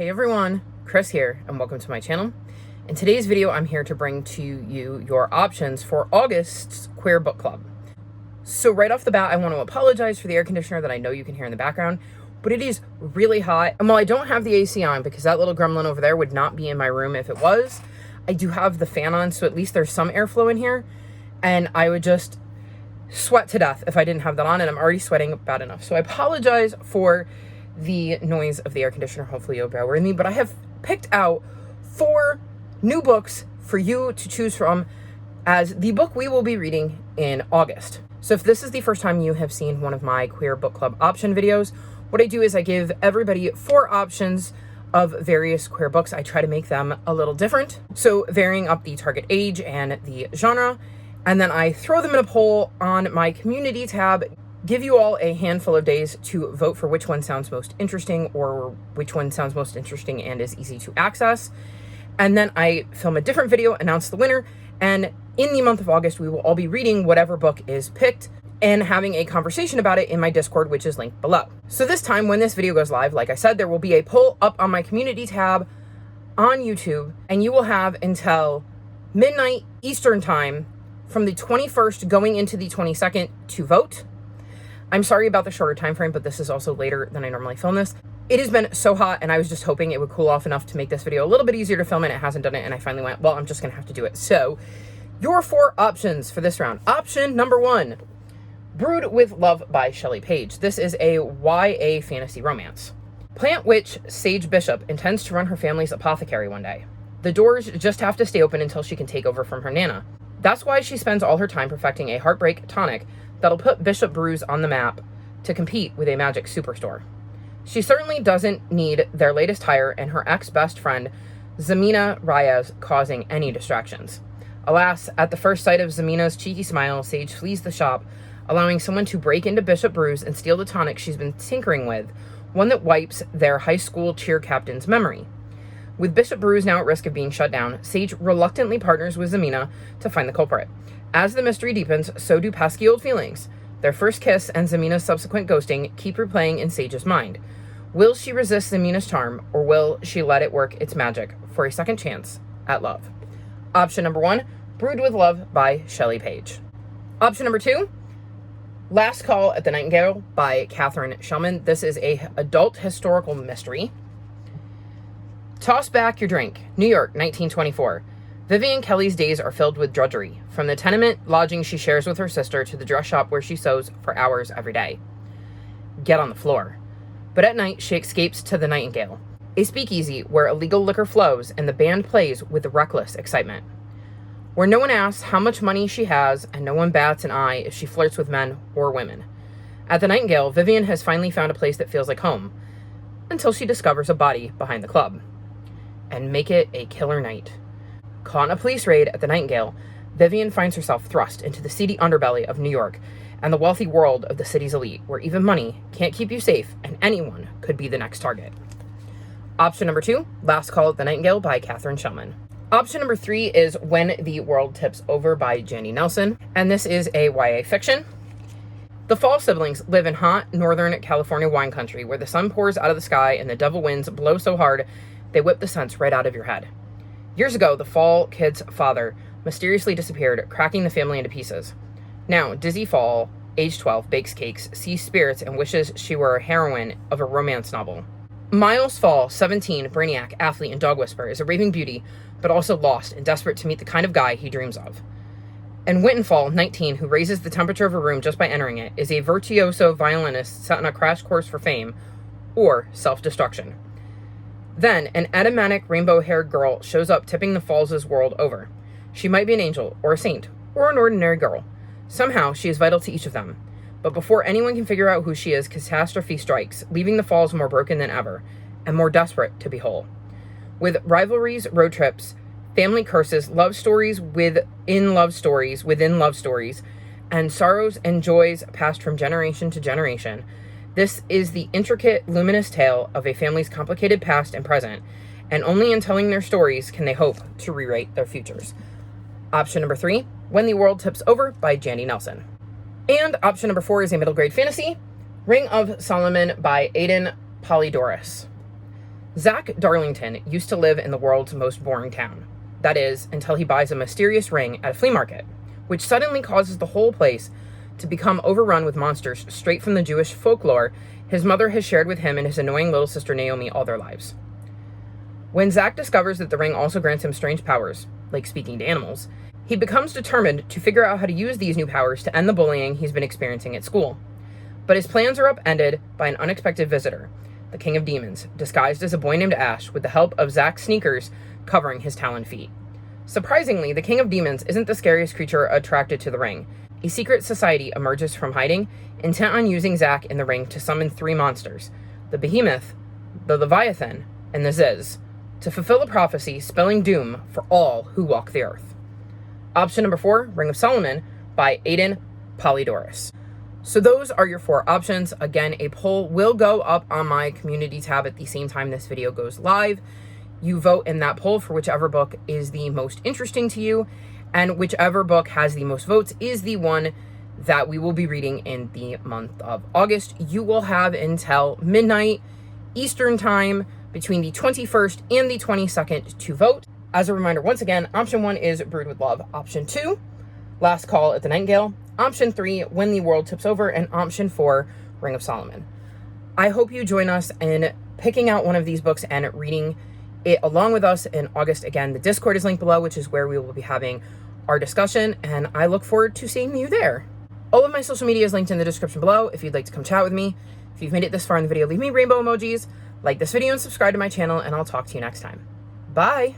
Hey everyone, Chris here, and welcome to my channel. In today's video, I'm here to bring to you your options for August's Queer Book Club. So right off the bat, I want to apologize for the air conditioner that I know you can hear in the background, but it is really hot. And while I don't have the AC on, because that little gremlin over there would not be in my room if it was, I do have the fan on, so at least there's some airflow in here, and I would just sweat to death if I didn't have that on, and I'm already sweating bad enough. So I apologize for the noise of the air conditioner. Hopefully you'll bear with me, but I have picked out 4 new books for you to choose from as the book we will be reading in August. So if this is the first time you have seen one of my Queer Book Club option videos, what I do is I give everybody 4 options of various queer books. I try to make them a little different, so varying up the target age and the genre, and then I throw them in a poll on my community tab, give you all a handful of days to vote for which one sounds most interesting or which one sounds most interesting and is easy to access. And then I film a different video, announce the winner, and in the month of August, we will all be reading whatever book is picked and having a conversation about it in my Discord, which is linked below. So this time when this video goes live, like I said, there will be a poll up on my community tab on YouTube, and you will have until midnight Eastern time from the 21st going into the 22nd to vote. I'm sorry about the shorter time frame, but this is also later than I normally film this. It has been so hot, and I was just hoping it would cool off enough to make this video a little bit easier to film, and it hasn't done it, and I finally went, well, I'm just gonna have to do it. So your 4 options for this round. Option number 1, Brewed with Love by Shelley Page. This is a YA fantasy romance. Plant witch Sage Bishop intends to run her family's apothecary one day. The doors just have to stay open until she can take over from her Nana. That's why she spends all her time perfecting a heartbreak tonic that'll put Bishop Brews on the map to compete with a magic superstore. She certainly doesn't need their latest hire and her ex-best friend, Zemina Reyes, causing any distractions. Alas, at the first sight of Zemina's cheeky smile, Sage flees the shop, allowing someone to break into Bishop Brews and steal the tonic she's been tinkering with, one that wipes their high school cheer captain's memory. With Bishop Brews now at risk of being shut down, Sage reluctantly partners with Zemina to find the culprit. As the mystery deepens, so do pesky old feelings. Their first kiss and Zemina's subsequent ghosting keep replaying in Sage's mind. Will she resist Zemina's charm, or will she let it work its magic for a second chance at love? Option number 1, Brewed with Love by Shelley Page. Option number 2, Last Call at the Nightingale by Kathryn Schellman. This is a adult historical mystery. Toss back your drink. New York, 1924. Vivian Kelly's days are filled with drudgery, from the tenement lodging she shares with her sister to the dress shop where she sews for hours every day. Get on the floor. But at night, she escapes to the Nightingale, a speakeasy where illegal liquor flows and the band plays with reckless excitement. Where no one asks how much money she has and no one bats an eye if she flirts with men or women. At the Nightingale, Vivian has finally found a place that feels like home, until she discovers a body behind the club. And make it a killer night. Caught in a police raid at the Nightingale, Vivian finds herself thrust into the seedy underbelly of New York and the wealthy world of the city's elite, where even money can't keep you safe and anyone could be the next target. Option number 2, Last Call at the Nightingale by Kathryn Schellman. Option number 3 is When the World Tips Over by Jandy Nelson, and this is a YA fiction. The Fall siblings live in hot northern California wine country where the sun pours out of the sky and the devil winds blow so hard they whip the sense right out of your head. Years ago, the Fall kids' father mysteriously disappeared, cracking the family into pieces. Now, Dizzy Fall, age 12, bakes cakes, sees spirits, and wishes she were a heroine of a romance novel. Miles Fall, 17, brainiac, athlete, and dog whisperer, is a raving beauty, but also lost and desperate to meet the kind of guy he dreams of. And Winton Fall, 19, who raises the temperature of a room just by entering it, is a virtuoso violinist set on a crash course for fame or self-destruction. Then, an enigmatic rainbow-haired girl shows up, tipping the Falls' world over. She might be an angel, or a saint, or an ordinary girl. Somehow, she is vital to each of them. But before anyone can figure out who she is, catastrophe strikes, leaving the Falls more broken than ever, and more desperate to be whole. With rivalries, road trips, family curses, love stories within love stories, and sorrows and joys passed from generation to generation, this is the intricate, luminous tale of a family's complicated past and present, and only in telling their stories can they hope to rewrite their futures. Option number 3, When the World Tips Over by Jandy Nelson. And option number 4 is a middle grade fantasy, Ring of Solomon by Aidan Polydoros. Zach Darlington used to live in the world's most boring town. That is, until he buys a mysterious ring at a flea market, which suddenly causes the whole place to become overrun with monsters straight from the Jewish folklore his mother has shared with him and his annoying little sister Naomi all their lives. When Zach discovers that the ring also grants him strange powers, like speaking to animals, he becomes determined to figure out how to use these new powers to end the bullying he's been experiencing at school. But his plans are upended by an unexpected visitor, the King of Demons, disguised as a boy named Ash with the help of Zach's sneakers covering his taloned feet. Surprisingly, the King of Demons isn't the scariest creature attracted to the ring. A secret society emerges from hiding, intent on using Zach in the ring to summon 3 monsters, the Behemoth, the Leviathan, and the Ziz, to fulfill a prophecy spelling doom for all who walk the earth. Option number 4, Ring of Solomon by Aidan Polydoros. So those are your 4 options. Again, a poll will go up on my community tab at the same time this video goes live. You vote in that poll for whichever book is the most interesting to you, and whichever book has the most votes is the one that we will be reading in the month of August. You will have until midnight Eastern time between the 21st and the 22nd to vote. As a reminder, once again, option 1 is Brewed with Love. Option 2, Last Call at the Nightingale. Option 3, When the World Tips Over. And option 4, Ring of Solomon. I hope you join us in picking out one of these books and reading it along with us in August. Again, the Discord is linked below, which is where we will be having our discussion, and I look forward to seeing you there. All of my social media is linked in the description below if you'd like to come chat with me. If you've made it this far in the video, leave me rainbow emojis, like this video, and subscribe to my channel, and I'll talk to you next time. Bye!